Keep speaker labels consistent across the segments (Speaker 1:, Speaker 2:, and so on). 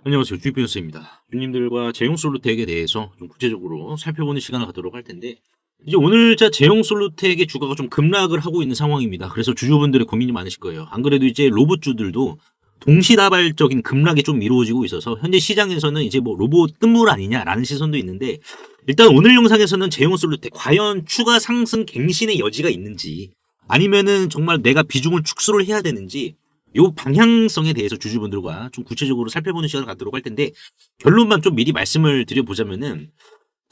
Speaker 1: 안녕하세요. 주식밸런스입니다. 주님들과 제용솔루텍에 대해서 좀 구체적으로 살펴보는 시간을 갖도록 할 텐데, 이제 오늘자 제용솔루텍의 주가가 좀 급락을 하고 있는 상황입니다. 그래서 주주분들의 고민이 많으실 거예요. 안 그래도 이제 로봇주들도 동시다발적인 급락이 좀 이루어지고 있어서 현재 시장에서는 이제 뭐 로봇 끝물 아니냐라는 시선도 있는데, 일단 오늘 영상에서는 제용솔루텍 과연 추가 상승 갱신의 여지가 있는지, 아니면은 정말 내가 비중을 축소를 해야 되는지, 요 방향성에 대해서 주주분들과 좀 구체적으로 살펴보는 시간을 갖도록 할 텐데, 결론만 좀 미리 말씀을 드려보자면은,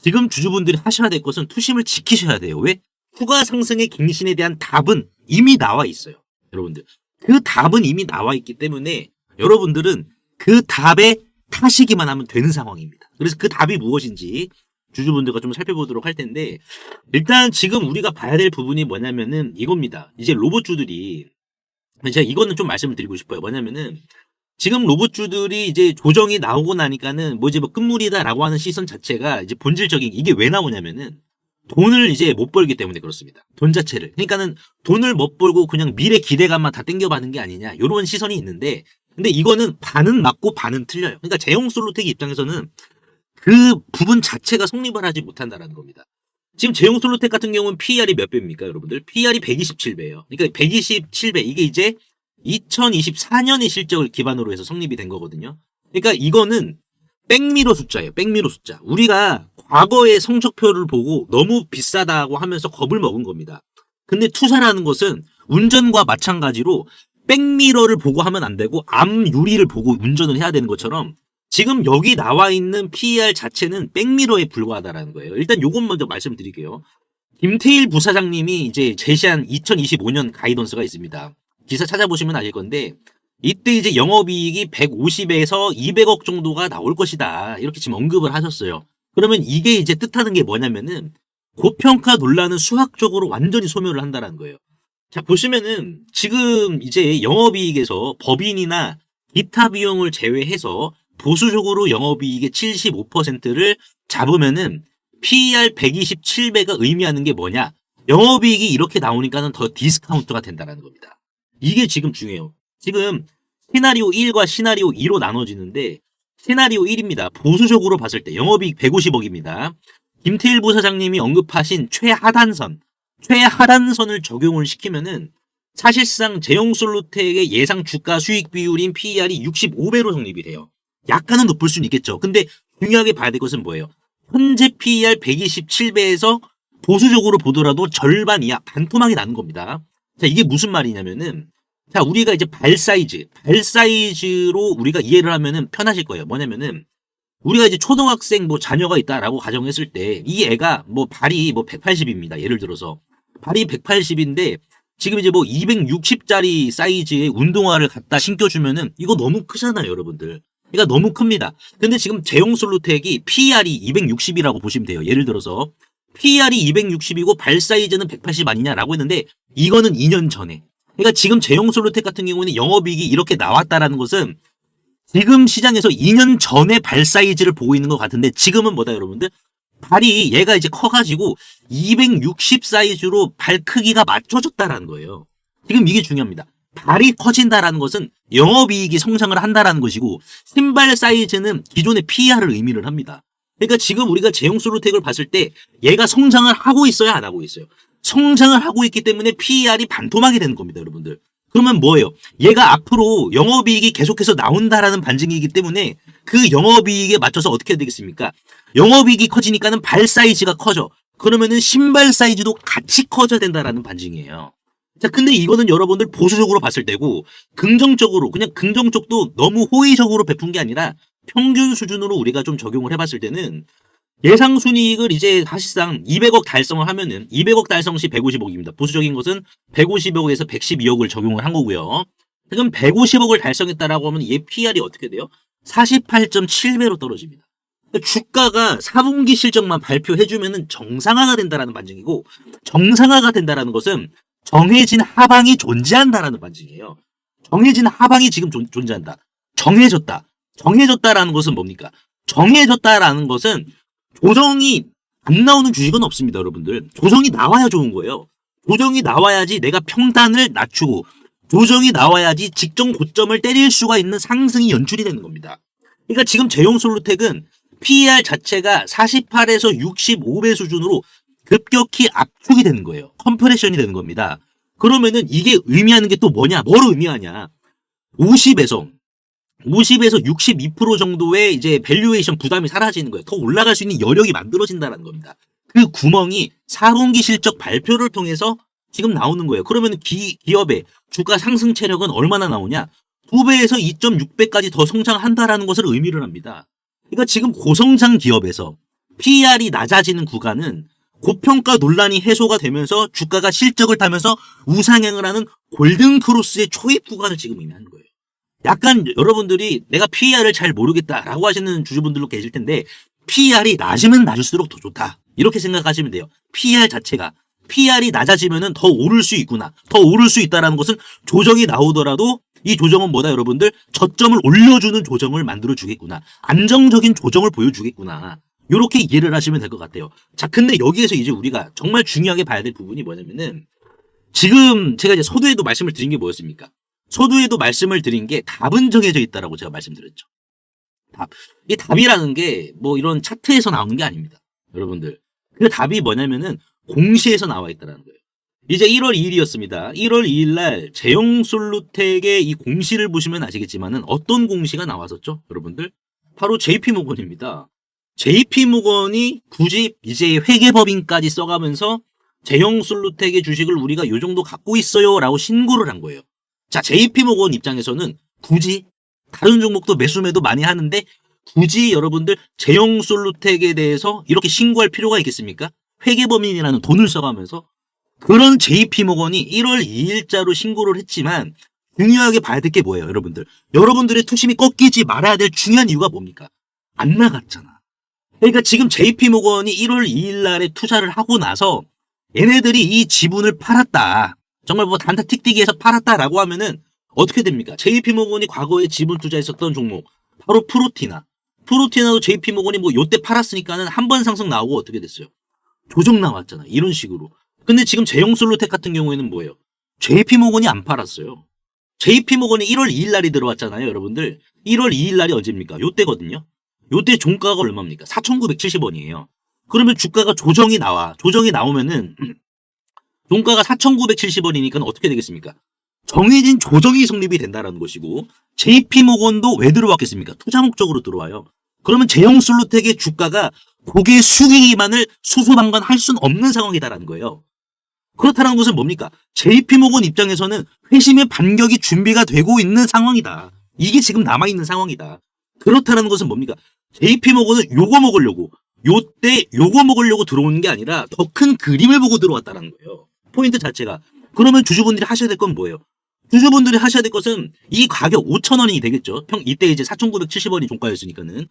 Speaker 1: 지금 주주분들이 하셔야 될 것은 투심을 지키셔야 돼요. 왜? 추가 상승의 갱신에 대한 답은 이미 나와 있어요. 여러분들. 그 답은 이미 나와 있기 때문에 여러분들은 그 답에 타시기만 하면 되는 상황입니다. 그래서 그 답이 무엇인지 주주분들과 좀 살펴보도록 할 텐데, 일단 지금 우리가 봐야 될 부분이 뭐냐면은 이겁니다. 이제 로봇주들이, 제가 이거는 좀 말씀을 드리고 싶어요. 뭐냐면은 지금 로봇주들이 이제 조정이 나오고 나니까는 뭐 이제 뭐 끝물이다라고 하는 시선 자체가 이제 본질적인, 이게 왜 나오냐면은 돈을 이제 못 벌기 때문에 그렇습니다. 돈 자체를. 그러니까는 돈을 못 벌고 그냥 미래 기대감만 다 땡겨받는 게 아니냐, 이런 시선이 있는데, 근데 이거는 반은 맞고 반은 틀려요. 그러니까 제용솔루텍 입장에서는 그 부분 자체가 성립을 하지 못한다라는 겁니다. 지금 제용솔루텍 같은 경우는 PER이 몇 배입니까, 여러분들? PER이 127배예요. 그러니까 127배, 이게 이제 2024년의 실적을 기반으로 해서 성립이 된 거거든요. 그러니까 이거는 백미러 숫자예요. 백미러 숫자. 우리가 과거의 성적표를 보고 너무 비싸다고 하면서 겁을 먹은 겁니다. 근데 투자라는 것은 운전과 마찬가지로 백미러를 보고 하면 안 되고 앞유리를 보고 운전을 해야 되는 것처럼, 지금 여기 나와 있는 PER 자체는 백미러에 불과하다라는 거예요. 일단 요것 먼저 말씀드릴게요. 김태일 부사장님이 이제 제시한 2025년 가이던스가 있습니다. 기사 찾아보시면 아실 건데, 이때 이제 영업이익이 150에서 200억 정도가 나올 것이다, 이렇게 지금 언급을 하셨어요. 그러면 이게 이제 뜻하는 게 뭐냐면은 고평가 논란은 수학적으로 완전히 소멸을 한다는 거예요. 자, 보시면은 지금 이제 영업이익에서 법인이나 기타 비용을 제외해서 보수적으로 영업이익의 75%를 잡으면은 PER 127배가 의미하는 게 뭐냐? 영업이익이 이렇게 나오니까는 더 디스카운트가 된다는 겁니다. 이게 지금 중요해요. 지금 시나리오 1과 시나리오 2로 나눠지는데, 시나리오 1입니다. 보수적으로 봤을 때 영업이익 150억입니다. 김태일 부사장님이 언급하신 최하단선을 적용을 시키면은 사실상 제용솔루텍의 예상 주가 수익 비율인 PER이 65배로 성립이 돼요. 약간은 높을 수는 있겠죠. 근데 중요하게 봐야 될 것은 뭐예요? 현재 PER 127배에서 보수적으로 보더라도 절반 이하, 반토막이 나는 겁니다. 자, 이게 무슨 말이냐면은, 자, 우리가 이제 발 사이즈로 우리가 이해를 하면은 편하실 거예요. 뭐냐면은, 우리가 이제 초등학생 뭐 자녀가 있다라고 가정했을 때, 이 애가 뭐 발이 뭐 180입니다. 예를 들어서. 발이 180인데, 지금 이제 뭐 260짜리 사이즈의 운동화를 갖다 신겨주면은 이거 너무 크잖아요, 여러분들. 그러니까 너무 큽니다. 근데 지금 제용솔루텍이 PER이 260이라고 보시면 돼요. 예를 들어서 PER이 260이고 발 사이즈는 180 아니냐라고 했는데, 이거는 2년 전에. 그러니까 지금 제용솔루텍 같은 경우는 영업이익이 이렇게 나왔다라는 것은 지금 시장에서 2년 전에 발 사이즈를 보고 있는 것 같은데, 지금은 뭐다 여러분들? 발이 얘가 이제 커가지고 260 사이즈로 발 크기가 맞춰졌다라는 거예요. 지금 이게 중요합니다. 발이 커진다라는 것은 영업이익이 성장을 한다라는 것이고, 신발 사이즈는 기존의 PER을 의미를 합니다. 그러니까 지금 우리가 제용솔루텍을 봤을 때 얘가 성장을 하고 있어요, 안 하고 있어요? 성장을 하고 있기 때문에 PER이 반토막이 되는 겁니다, 여러분들. 그러면 뭐예요? 얘가 앞으로 영업이익이 계속해서 나온다라는 반증이기 때문에 그 영업이익에 맞춰서 어떻게 해야 되겠습니까? 영업이익이 커지니까는 발 사이즈가 커져. 그러면은 신발 사이즈도 같이 커져야 된다라는 반증이에요. 자, 근데 이거는 여러분들 보수적으로 봤을 때고, 긍정적으로, 그냥 긍정 쪽도 너무 호의적으로 베푼 게 아니라 평균 수준으로 우리가 좀 적용을 해봤을 때는, 예상 순이익을 이제 사실상 200억 달성을 하면은 200억 달성 시 150억입니다. 보수적인 것은 150억에서 112억을 적용을 한 거고요. 지금 150억을 달성했다라고 하면 얘 PER이 어떻게 돼요? 48.7배로 떨어집니다. 그러니까 주가가 4분기 실적만 발표해주면은 정상화가 된다라는 반증이고, 정상화가 된다라는 것은 정해진 하방이 존재한다라는 반증이에요. 정해진 하방이 지금 존재한다. 정해졌다. 정해졌다라는 것은 뭡니까? 정해졌다라는 것은 조정이 안 나오는 주식은 없습니다, 여러분들. 조정이 나와야 좋은 거예요. 조정이 나와야지 내가 평단을 낮추고, 조정이 나와야지 직전 고점을 때릴 수가 있는 상승이 연출이 되는 겁니다. 그러니까 지금 제용솔루텍은 PER 자체가 48에서 65배 수준으로 급격히 압축이 되는 거예요. 컴프레션이 되는 겁니다. 그러면은 이게 의미하는 게 또 뭐냐? 뭘 의미하냐? 50에서 62% 정도의 이제 밸류에이션 부담이 사라지는 거예요. 더 올라갈 수 있는 여력이 만들어진다는 겁니다. 그 구멍이 4분기 실적 발표를 통해서 지금 나오는 거예요. 그러면 기업의 주가 상승 체력은 얼마나 나오냐? 2배에서 2.6배까지 더 성장한다라는 것을 의미를 합니다. 그러니까 지금 고성장 기업에서 PER이 낮아지는 구간은 고평가 논란이 해소가 되면서 주가가 실적을 타면서 우상향을 하는 골든크로스의 초입 구간을 지금 의미하는 거예요. 약간 여러분들이 내가 PER을 잘 모르겠다라고 하시는 주주분들도 계실 텐데 PER이 낮으면 낮을수록 더 좋다. 이렇게 생각하시면 돼요. PER이 낮아지면은 더 오를 수 있구나. 더 오를 수 있다라는 것은 조정이 나오더라도 이 조정은 뭐다 여러분들? 저점을 올려주는 조정을 만들어주겠구나. 안정적인 조정을 보여주겠구나. 이렇게 이해를 하시면 될 것 같아요. 자, 근데 여기에서 이제 우리가 정말 중요하게 봐야 될 부분이 뭐냐면은 지금 제가 이제 서두에도 말씀을 드린 게 뭐였습니까? 서두에도 말씀을 드린 게 답은 정해져 있다라고 제가 말씀드렸죠. 답. 이 답이라는 게 뭐 이런 차트에서 나오는 게 아닙니다. 여러분들. 그 답이 뭐냐면은 공시에서 나와 있다는 거예요. 이제 1월 2일이었습니다. 1월 2일 날 제용솔루텍의 이 공시를 보시면 아시겠지만은 어떤 공시가 나왔었죠? 여러분들? 바로 JP모건입니다. JP모건이 굳이 이제 회계법인까지 써가면서 제용솔루텍의 주식을 우리가 요 정도 갖고 있어요 라고 신고를 한 거예요. 자, JP모건 입장에서는 굳이 다른 종목도 매수매도 많이 하는데 굳이 여러분들 제용솔루텍에 대해서 이렇게 신고할 필요가 있겠습니까? 회계법인이라는 돈을 써가면서 그런 JP모건이 1월 2일자로 신고를 했지만 중요하게 봐야 될 게 뭐예요, 여러분들? 여러분들의 투심이 꺾이지 말아야 될 중요한 이유가 뭡니까? 안 나갔잖아. 그러니까 지금 JP모건이 1월 2일 날에 투자를 하고 나서 얘네들이 이 지분을 팔았다. 정말 뭐 단타 틱틱이해서 팔았다라고 하면은 어떻게 됩니까? JP모건이 과거에 지분 투자했었던 종목 바로 프로티나도 JP모건이 뭐 요때 팔았으니까는 한 번 상승 나오고 어떻게 됐어요? 조정 나왔잖아. 이런 식으로. 근데 지금 제용솔루텍 같은 경우에는 뭐예요? JP모건이 안 팔았어요. JP모건이 1월 2일 날이 들어왔잖아요, 여러분들. 1월 2일 날이 언제입니까? 요때거든요. 요때 종가가 얼마입니까? 4,970원이에요. 그러면 주가가 조정이 나와. 조정이 나오면은 종가가 4,970원이니까 어떻게 되겠습니까? 정해진 조정이 성립이 된다는 것이고 JP모건도 왜 들어왔겠습니까? 투자 목적으로 들어와요. 그러면 제용솔루텍의 주가가 고개 숙이기만을 수소방관할 수는 없는 상황이다라는 거예요. 그렇다는 것은 뭡니까? JP모건 입장에서는 회심의 반격이 준비가 되고 있는 상황이다. 이게 지금 남아있는 상황이다. 그렇다는 것은 뭡니까? JP모건은 요거 먹으려고 요때 요거 먹으려고 들어오는 게 아니라 더 큰 그림을 보고 들어왔다는 거예요. 포인트 자체가. 그러면 주주분들이 하셔야 될 건 뭐예요? 주주분들이 하셔야 될 것은 이 가격 5,000원이 되겠죠. 이때 이제 4,970원이 종가였으니까는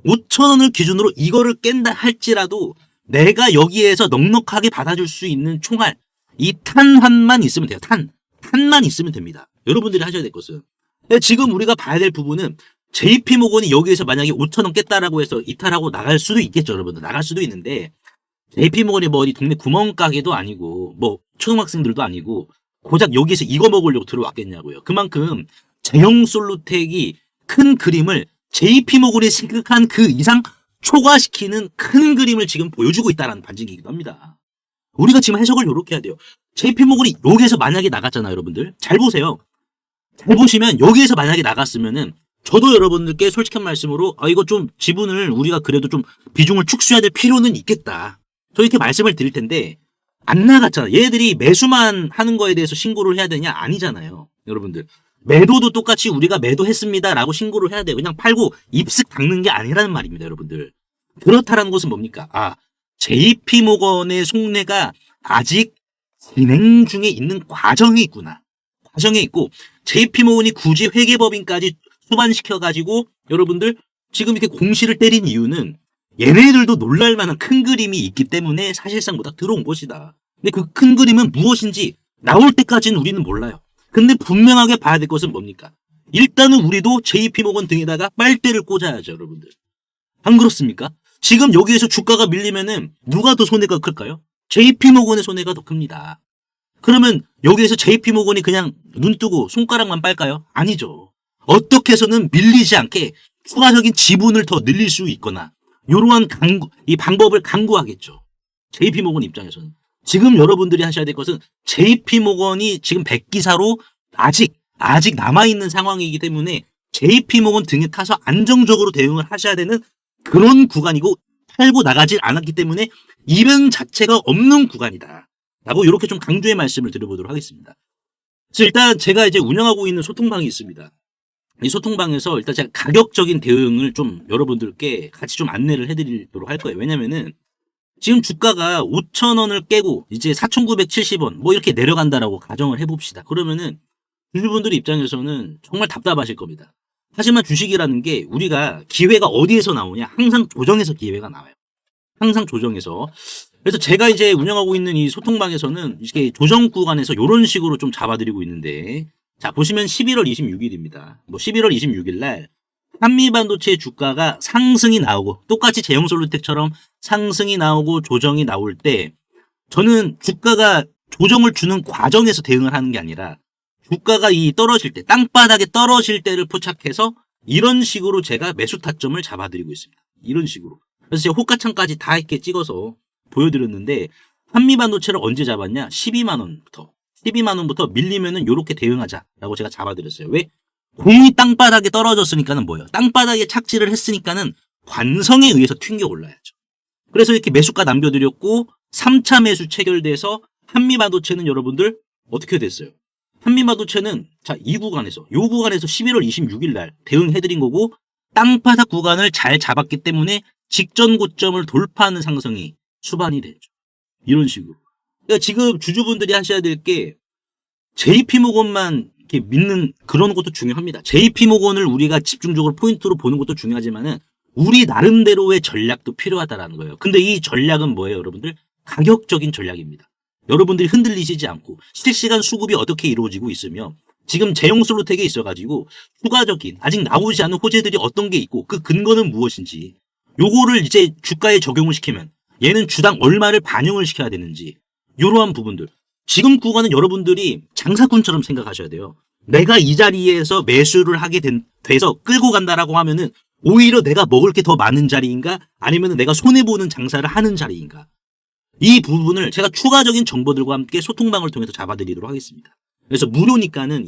Speaker 1: 5,000원을 기준으로 이거를 깬다 할지라도 내가 여기에서 넉넉하게 받아줄 수 있는 총알 이 탄환만 있으면 돼요. 탄만 있으면 됩니다. 여러분들이 하셔야 될 것은 지금 우리가 봐야 될 부분은 JP모건이 여기에서 만약에 5,000원 깼다라고 해서 이탈하고 나갈 수도 있겠죠. 여러분들 나갈 수도 있는데 JP모건이 뭐 어디 동네 구멍가게도 아니고 뭐 초등학생들도 아니고 고작 여기서 이거 먹으려고 들어왔겠냐고요. 그만큼 제용솔루텍이 큰 그림을 JP모건이 생각한 그 이상 초과시키는 큰 그림을 지금 보여주고 있다는 반증이기도 합니다. 우리가 지금 해석을 이렇게 해야 돼요. JP모건이 여기에서 만약에 나갔잖아요, 여러분들. 잘 보세요. 잘 보시면 여기에서 만약에 나갔으면은 저도 여러분들께 솔직한 말씀으로 이거 좀 지분을 우리가 그래도 좀 비중을 축소해야 될 필요는 있겠다. 저 이렇게 말씀을 드릴 텐데 안 나갔잖아. 얘네들이 매수만 하는 거에 대해서 신고를 해야 되냐? 아니잖아요. 여러분들. 매도도 똑같이 우리가 매도했습니다라고 신고를 해야 돼요. 그냥 팔고 입쓱 닦는 게 아니라는 말입니다, 여러분들. 그렇다라는 것은 뭡니까? JP모건의 속내가 아직 진행 중에 있는 과정이 있구나. 과정에 있고 JP모건이 굳이 회계법인까지 수반시켜가지고 여러분들 지금 이렇게 공시를 때린 이유는 얘네들도 놀랄 만한 큰 그림이 있기 때문에 사실상 보다 들어온 것이다. 근데 그 큰 그림은 무엇인지 나올 때까지는 우리는 몰라요. 근데 분명하게 봐야 될 것은 뭡니까? 일단은 우리도 JP모건 등에다가 빨대를 꽂아야죠, 여러분들. 안 그렇습니까? 지금 여기에서 주가가 밀리면은 누가 더 손해가 클까요? JP모건의 손해가 더 큽니다. 그러면 여기에서 JP모건이 그냥 눈 뜨고 손가락만 빨까요? 아니죠. 어떻게 해서는 밀리지 않게 추가적인 지분을 더 늘릴 수 있거나 이러한 이 방법을 강구하겠죠. JP모건 입장에서는. 지금 여러분들이 하셔야 될 것은 JP모건이 지금 100기사로 아직 남아있는 상황이기 때문에 JP모건 등에 타서 안정적으로 대응을 하셔야 되는 그런 구간이고 팔고 나가질 않았기 때문에 이변 자체가 없는 구간이다. 라고 이렇게 좀 강조의 말씀을 드려보도록 하겠습니다. 그래서 일단 제가 이제 운영하고 있는 소통방이 있습니다. 이 소통방에서 일단 제가 가격적인 대응을 좀 여러분들께 같이 좀 안내를 해드리도록 할 거예요. 왜냐면은 지금 주가가 5,000원을 깨고 이제 4,970원 뭐 이렇게 내려간다라고 가정을 해봅시다. 그러면은 주주분들 입장에서는 정말 답답하실 겁니다. 하지만 주식이라는 게 우리가 기회가 어디에서 나오냐? 항상 조정에서 기회가 나와요. 항상 조정에서. 그래서 제가 이제 운영하고 있는 이 소통방에서는 이렇게 조정 구간에서 이런 식으로 좀 잡아드리고 있는데, 자, 보시면 11월 26일입니다. 뭐 11월 26일 날 한미반도체 주가가 상승이 나오고 똑같이 제형솔루텍처럼 상승이 나오고 조정이 나올 때 저는 주가가 조정을 주는 과정에서 대응을 하는 게 아니라 주가가 이 떨어질 때, 땅바닥에 떨어질 때를 포착해서 이런 식으로 제가 매수 타점을 잡아드리고 있습니다. 이런 식으로. 그래서 제가 호가창까지 다 이렇게 찍어서 보여드렸는데, 한미반도체를 언제 잡았냐? 12만원부터. 12만원부터 밀리면은 이렇게 대응하자라고 제가 잡아드렸어요. 왜? 공이 땅바닥에 떨어졌으니까는 뭐예요? 땅바닥에 착지를 했으니까는 관성에 의해서 튕겨 올라야죠. 그래서 이렇게 매수가 남겨드렸고, 3차 매수 체결돼서 한미반도체는 여러분들 어떻게 됐어요? 한미반도체는 자, 이 구간에서, 요 구간에서 11월 26일 날 대응해드린 거고, 땅바닥 구간을 잘 잡았기 때문에 직전 고점을 돌파하는 상승이 수반이 되죠. 이런 식으로. 그러니까 지금 주주분들이 하셔야 될 게 JP모건만 이렇게 믿는 그런 것도 중요합니다. JP모건을 우리가 집중적으로 포인트로 보는 것도 중요하지만은 우리 나름대로의 전략도 필요하다라는 거예요. 근데 이 전략은 뭐예요, 여러분들? 가격적인 전략입니다. 여러분들이 흔들리시지 않고 실시간 수급이 어떻게 이루어지고 있으며 지금 제형솔루텍에 있어가지고 추가적인 아직 나오지 않은 호재들이 어떤 게 있고 그 근거는 무엇인지 요거를 이제 주가에 적용을 시키면 얘는 주당 얼마를 반영을 시켜야 되는지 이러한 부분들. 지금 구간은 여러분들이 장사꾼처럼 생각하셔야 돼요. 내가 이 자리에서 매수를 하게 돼서 끌고 간다라고 하면은 오히려 내가 먹을 게 더 많은 자리인가 아니면 내가 손해보는 장사를 하는 자리인가. 이 부분을 제가 추가적인 정보들과 함께 소통방을 통해서 잡아드리도록 하겠습니다. 그래서 무료니까는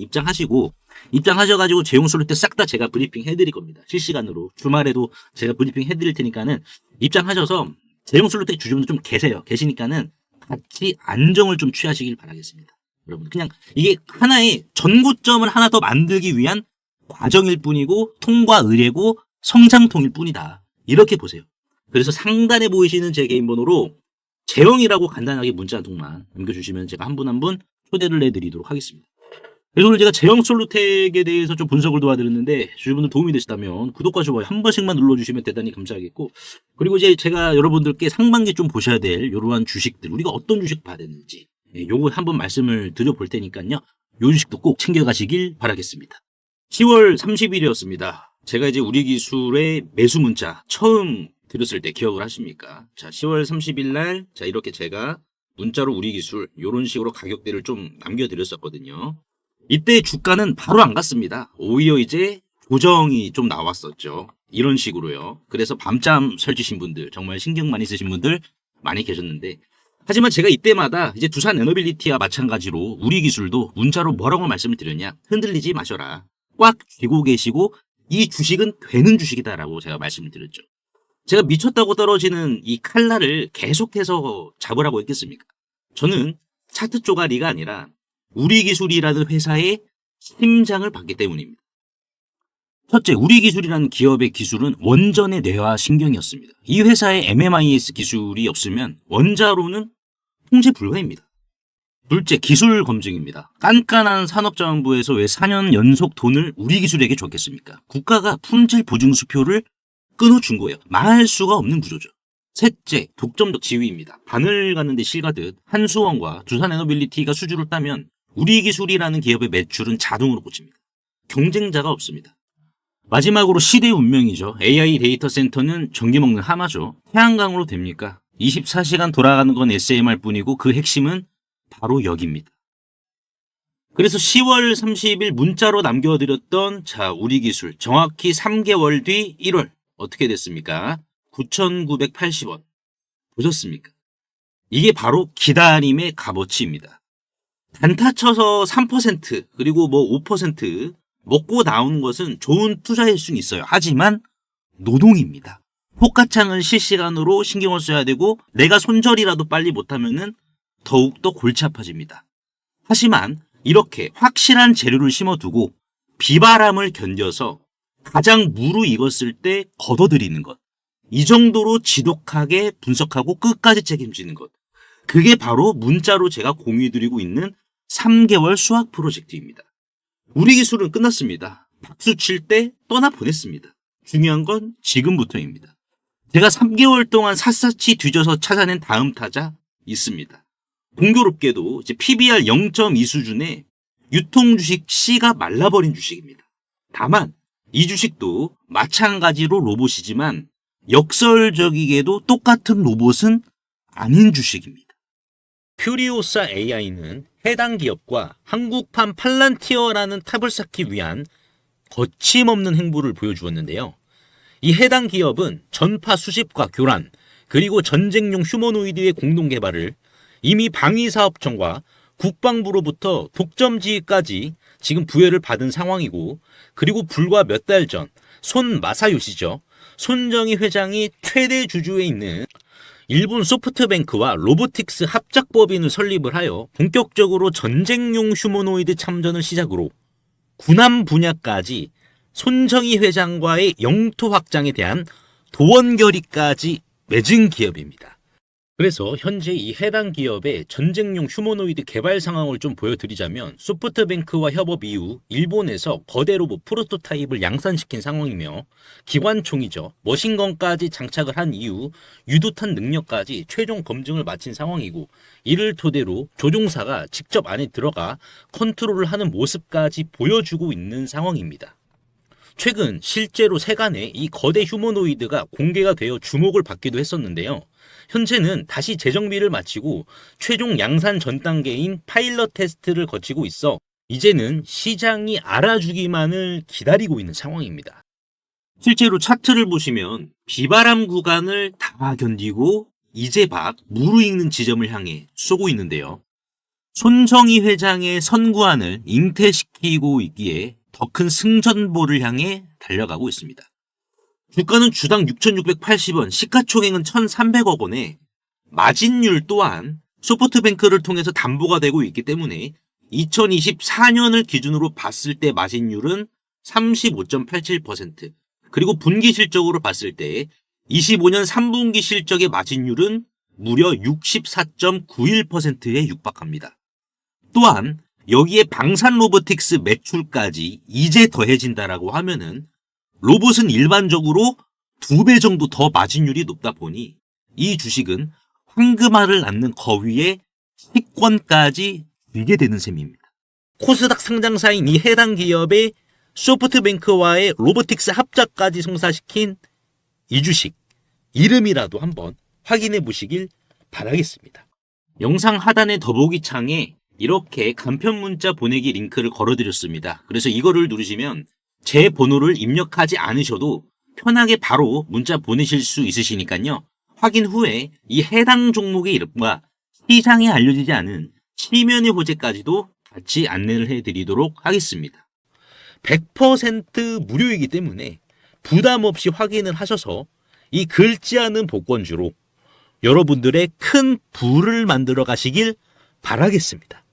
Speaker 1: 입장하셔가지고 제용솔루텍 싹 다 제가 브리핑 해드릴 겁니다. 실시간으로. 주말에도 제가 브리핑 해드릴 테니까는 입장하셔서 제용솔루텍 주주분들 좀 계시니까는 같이 안정을 좀 취하시길 바라겠습니다. 여러분, 그냥 이게 하나의 전고점을 하나 더 만들기 위한 과정일 뿐이고 통과 의례고 성장통일 뿐이다. 이렇게 보세요. 그래서 상단에 보이시는 제 개인 번호로 재영이라고 간단하게 문자 한 통만 남겨주시면 제가 한 분 한 분 초대를 해드리도록 하겠습니다. 그래서 오늘 제가 제형솔루텍에 대해서 좀 분석을 도와드렸는데 주주분들 도움이 되시다면 구독과 좋아요 한 번씩만 눌러주시면 대단히 감사하겠고, 그리고 이제 제가 여러분들께 상반기 좀 보셔야 될 이러한 주식들, 우리가 어떤 주식 봐야 되는지 요거 한번 말씀을 드려볼 테니까요. 요 주식도 꼭 챙겨가시길 바라겠습니다. 10월 30일이었습니다. 제가 이제 우리기술의 매수 문자 처음 드렸을 때 기억을 하십니까? 자, 10월 30일 날, 자, 이렇게 제가 문자로 우리기술, 요런 식으로 가격대를 좀 남겨드렸었거든요. 이때 주가는 바로 안 갔습니다. 오히려 이제 조정이 좀 나왔었죠. 이런 식으로요. 그래서 밤잠 설치신 분들, 정말 신경 많이 쓰신 분들 많이 계셨는데, 하지만 제가 이때마다 이제 두산 에너빌리티와 마찬가지로 우리기술도 문자로 뭐라고 말씀을 드렸냐? 흔들리지 마셔라. 꽉 쥐고 계시고, 이 주식은 되는 주식이다라고 제가 말씀을 드렸죠. 제가 미쳤다고 떨어지는 이 칼날을 계속해서 잡으라고 했겠습니까? 저는 차트 쪼가리가 아니라 우리기술이라는 회사의 심장을 받기 때문입니다. 첫째, 우리기술이라는 기업의 기술은 원전의 뇌와 신경이었습니다. 이 회사의 MMIS 기술이 없으면 원자로는 통제 불가입니다. 둘째, 기술 검증입니다. 깐깐한 산업자원부에서 왜 4년 연속 돈을 우리기술에게 줬겠습니까? 국가가 품질 보증 수표를 끊어준 거예요. 망할 수가 없는 구조죠. 셋째, 독점적 지위입니다. 바늘 가는데 실가듯 한수원과 두산에너빌리티가 수주를 따면 우리기술이라는 기업의 매출은 자동으로 꽂힙니다. 경쟁자가 없습니다. 마지막으로 시대의 운명이죠. AI 데이터 센터는 전기 먹는 하마죠. 태양광으로 됩니까? 24시간 돌아가는 건 SMR 뿐이고 그 핵심은 바로 여기입니다. 그래서 10월 30일 문자로 남겨드렸던 우리 기술 정확히 3개월 뒤 1월 어떻게 됐습니까? 9,980원. 보셨습니까? 이게 바로 기다림의 값어치입니다. 단타 쳐서 3% 그리고 5% 먹고 나오는 것은 좋은 투자일 수는 있어요. 하지만 노동입니다. 호가창을 실시간으로 신경을 써야 되고 내가 손절이라도 빨리 못하면은 더욱더 골치 아파집니다. 하지만 이렇게 확실한 재료를 심어두고 비바람을 견뎌서 가장 무르익었을 때 걷어들이는 것. 이 정도로 지독하게 분석하고 끝까지 책임지는 것. 그게 바로 문자로 제가 공유해드리고 있는 3개월 수학 프로젝트입니다. 우리 기술은 끝났습니다. 박수 칠 때 떠나보냈습니다. 중요한 건 지금부터입니다. 제가 3개월 동안 샅샅이 뒤져서 찾아낸 다음 타자 있습니다. 공교롭게도 이제 PBR 0.2 수준의 유통주식 C가 말라버린 주식입니다. 다만 이 주식도 마찬가지로 로봇이지만 역설적이게도 똑같은 로봇은 아닌 주식입니다. 퓨리오사 AI는 해당 기업과 한국판 팔란티어라는 탑을 쌓기 위한 거침없는 행보를 보여주었는데요. 이 해당 기업은 전파 수집과 교란, 그리고 전쟁용 휴머노이드의 공동 개발을 이미 방위사업청과 국방부로부터 독점지휘까지 지금 부여를 받은 상황이고, 그리고 불과 몇 달 전 손 마사요시죠. 손정희 회장이 최대 주주에 있는 일본 소프트뱅크와 로보틱스 합작법인을 설립을 하여 본격적으로 전쟁용 휴머노이드 참전을 시작으로 군함 분야까지 손정희 회장과의 영토 확장에 대한 도원 결의까지 맺은 기업입니다. 그래서 현재 이 해당 기업의 전쟁용 휴머노이드 개발 상황을 좀 보여드리자면, 소프트뱅크와 협업 이후 일본에서 거대 로봇 프로토타입을 양산시킨 상황이며, 기관총이죠. 머신건까지 장착을 한 이후 유도탄 능력까지 최종 검증을 마친 상황이고, 이를 토대로 조종사가 직접 안에 들어가 컨트롤을 하는 모습까지 보여주고 있는 상황입니다. 최근 실제로 세간에 이 거대 휴머노이드가 공개가 되어 주목을 받기도 했었는데요. 현재는 다시 재정비를 마치고 최종 양산 전 단계인 파일럿 테스트를 거치고 있어 이제는 시장이 알아주기만을 기다리고 있는 상황입니다. 실제로 차트를 보시면 비바람 구간을 다 견디고 이제 막 무르익는 지점을 향해 쏘고 있는데요. 손정희 회장의 선구안을 잉태시키고 있기에 더 큰 승전보를 향해 달려가고 있습니다. 주가는 주당 6,680원, 시가총액은 1,300억 원에 마진율 또한 소프트뱅크를 통해서 담보가 되고 있기 때문에 2024년을 기준으로 봤을 때 마진율은 35.87%, 그리고 분기 실적으로 봤을 때 25년 3분기 실적의 마진율은 무려 64.91%에 육박합니다. 또한 여기에 방산 로보틱스 매출까지 이제 더해진다라고 하면은 로봇은 일반적으로 2배 정도 더 마진율이 높다 보니 이 주식은 황금알을 낳는 거위에 식권까지 들게 되는 셈입니다. 코스닥 상장사인 이 해당 기업의 소프트뱅크와의 로보틱스 합작까지 성사시킨 이 주식 이름이라도 한번 확인해 보시길 바라겠습니다. 영상 하단의 더보기 창에 이렇게 간편 문자 보내기 링크를 걸어드렸습니다. 그래서 이거를 누르시면 제 번호를 입력하지 않으셔도 편하게 바로 문자 보내실 수 있으시니까요. 확인 후에 이 해당 종목의 이름과 시장에 알려지지 않은 치면의 호재까지도 같이 안내를 해드리도록 하겠습니다. 100% 무료이기 때문에 부담 없이 확인을 하셔서 이 긁지 않은 복권주로 여러분들의 큰 부를 만들어 가시길 바라겠습니다.